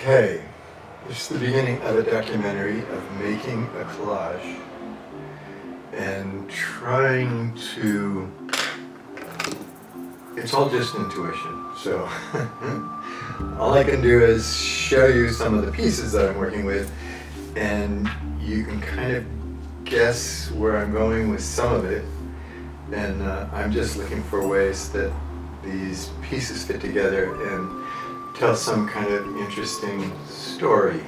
Okay, this is the beginning of a documentary of making a collage and trying to, it's all just intuition, so all I can do is show you some of the pieces that I'm working with, and you can kind of guess where I'm going with some of it, and I'm just looking for ways that these pieces fit together and tell some kind of interesting story,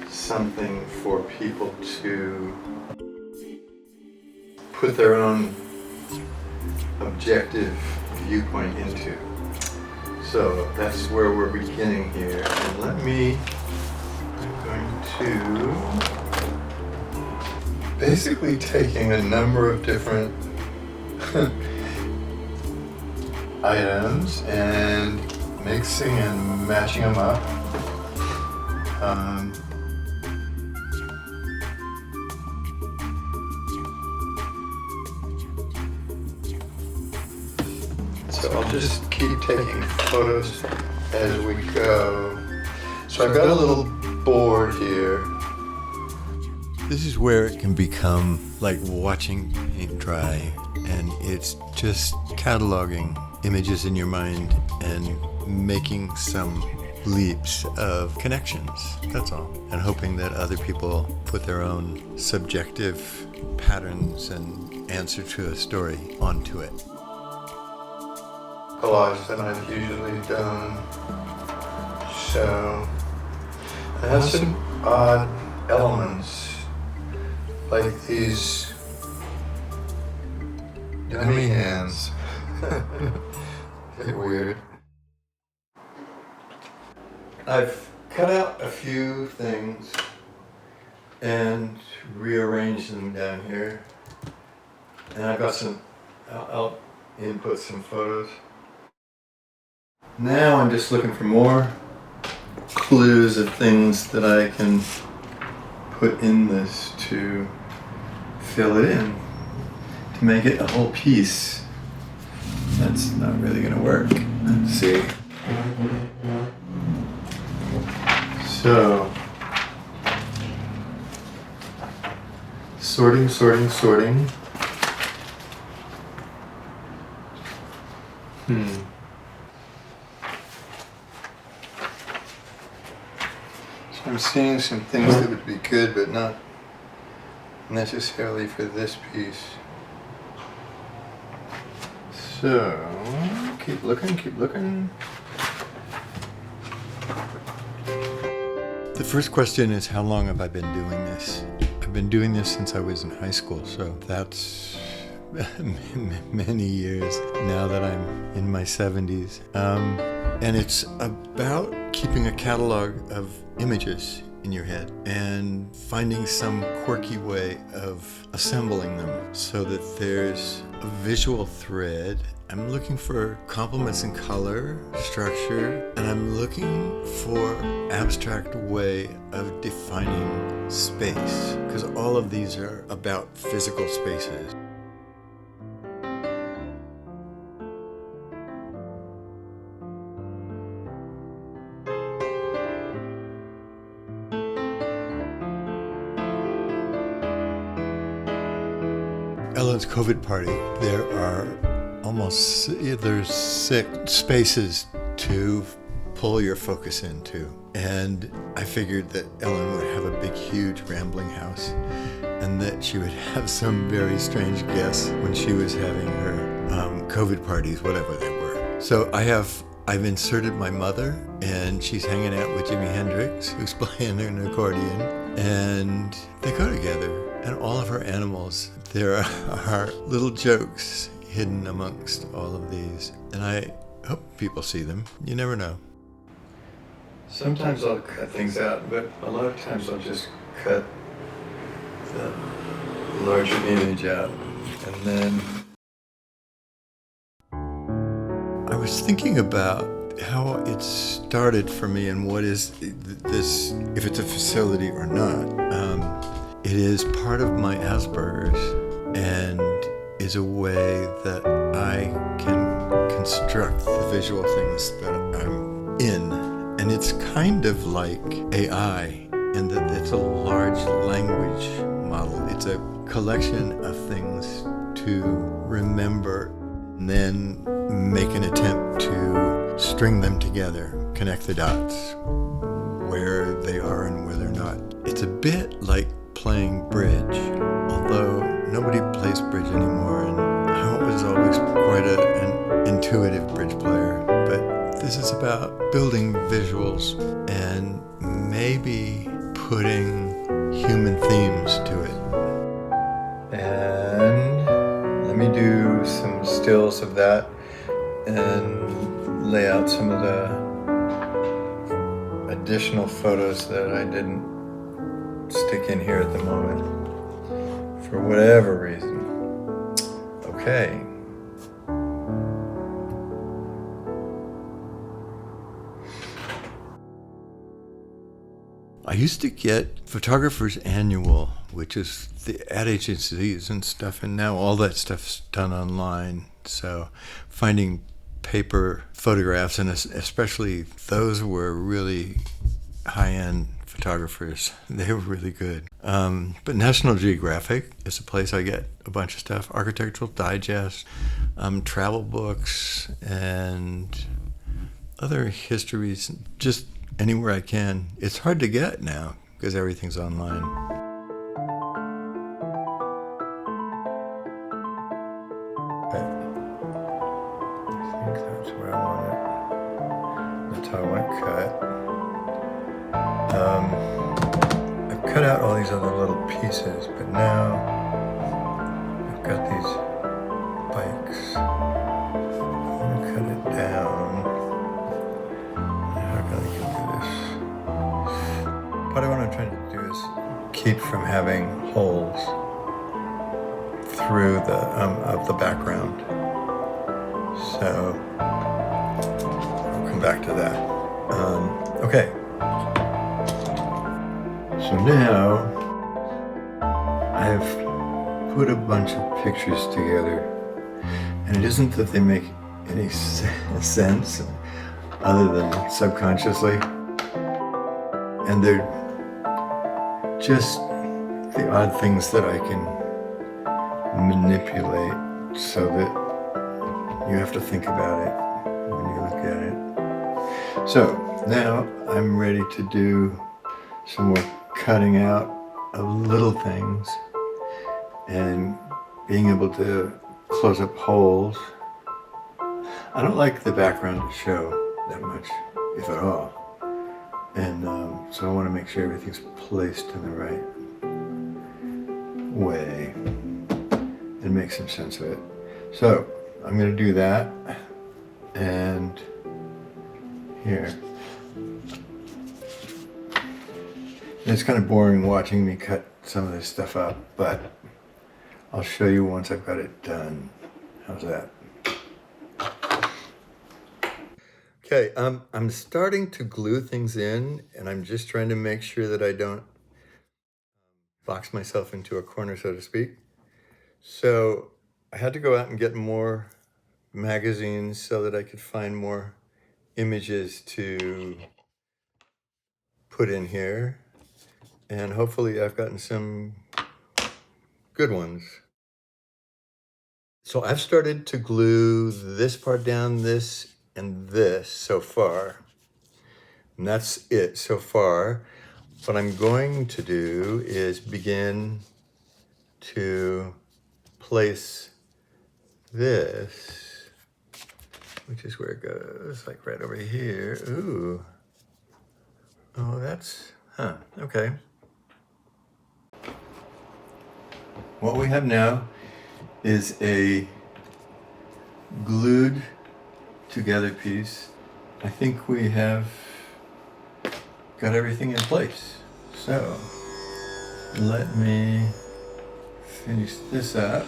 something for people to put their own objective viewpoint into. So that's where we're beginning here. And I'm going to basically taking a number of different items and mixing and matching them up. So I'll just keep taking photos as we go. So I've got a little board here. This is where it can become like watching paint dry, and it's just cataloging images in your mind and making some leaps of connections, that's all. And hoping that other people put their own subjective patterns and answer to a story onto it. Collage that I've usually done. So I have some odd elements, like these dummy hands. They're weird. I've cut out a few things and rearranged them down here. And I've got some, I'll input some photos. Now I'm just looking for more clues of things that I can put in this to fill it in, to make it a whole piece. That's not really going to work. Let's see. So, sorting. So I'm seeing some things that would be good, but not necessarily for this piece. So, keep looking. The first question is, how long have I been doing this? I've been doing this since I was in high school, so that's many years now that I'm in my 70s. And it's about keeping a catalog of images in your head and finding some quirky way of assembling them so that there's a visual thread. I'm looking for complements in color, structure, and I'm looking for abstract way of defining space, because all of these are about physical spaces. Ellen's COVID party, there's 6 spaces to pull your focus into. And I figured that Ellen would have a big, huge, rambling house, and that she would have some very strange guests when she was having her COVID parties, whatever they were. So I've inserted my mother, and she's hanging out with Jimi Hendrix, who's playing an accordion, and they go together. And all of her animals, there are little jokes hidden amongst all of these. And I hope people see them. You never know. Sometimes I'll cut things out, but a lot of times I'll just cut the larger image out. And then I was thinking about how it started for me and what is this, if it's a facility or not. It is part of my Asperger's and is a way that I can construct the visual things that I'm in And it's kind of like AI in that it's a large language model. It's a collection of things to remember and then make an attempt to string them together, connect the dots, where they are and where they're not. It's a bit like playing bridge, although nobody plays bridge anymore, and I was always quite an intuitive bridge player. But this is about building visuals and maybe putting human themes to it. And let me do some stills of that and lay out some of the additional photos that I didn't stick in here at the moment for whatever reason. Okay. I used to get Photographer's Annual, which is the ad agencies and stuff, and now all that stuff's done online. So finding paper photographs, and especially those were really high-end photographers. They were really good. But National Geographic is a place I get a bunch of stuff. Architectural Digest, travel books, and other histories, just anywhere I can. It's hard to get now because everything's online. I think that's where I want it. That's how I want it cut. I've cut out all these other little pieces, but now I've got these bikes. I'm gonna cut it down. How can I get to this? Part of what I'm trying to do is keep from having holes through the of the background. So I'll come back to that. Okay. So now I've put a bunch of pictures together, and it isn't that they make any sense other than subconsciously, and they're just the odd things that I can manipulate so that you have to think about it when you look at it. So now I'm ready to do some more cutting out of little things and being able to close up holes. I don't like the background to show that much, if at all. And so I want to make sure everything's placed in the right way and make some sense of it. So I'm going to do that, and here. And it's kind of boring watching me cut some of this stuff up, but I'll show you once I've got it done. How's that? Okay, I'm starting to glue things in, and I'm just trying to make sure that I don't box myself into a corner, so to speak. So I had to go out and get more magazines so that I could find more images to put in here. And hopefully I've gotten some good ones. So I've started to glue this part down, this and this so far. And that's it so far. What I'm going to do is begin to place this, which is where it goes, like right over here. Ooh. Oh, that's, okay. What we have now is a glued together piece. I think we have got everything in place. So let me finish this up.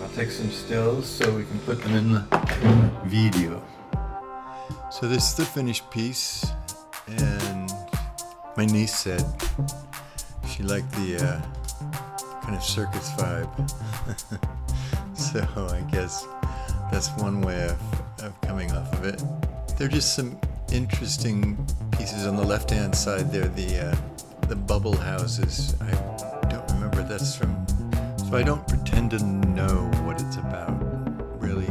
I'll take some stills so we can put them in the video. So this is the finished piece, and my niece said she liked the kind of circus vibe. So I guess that's one way of coming off of it. They're just some interesting pieces on the left-hand side there, the bubble houses. I don't remember that's from, so I don't pretend to know what it's about, really.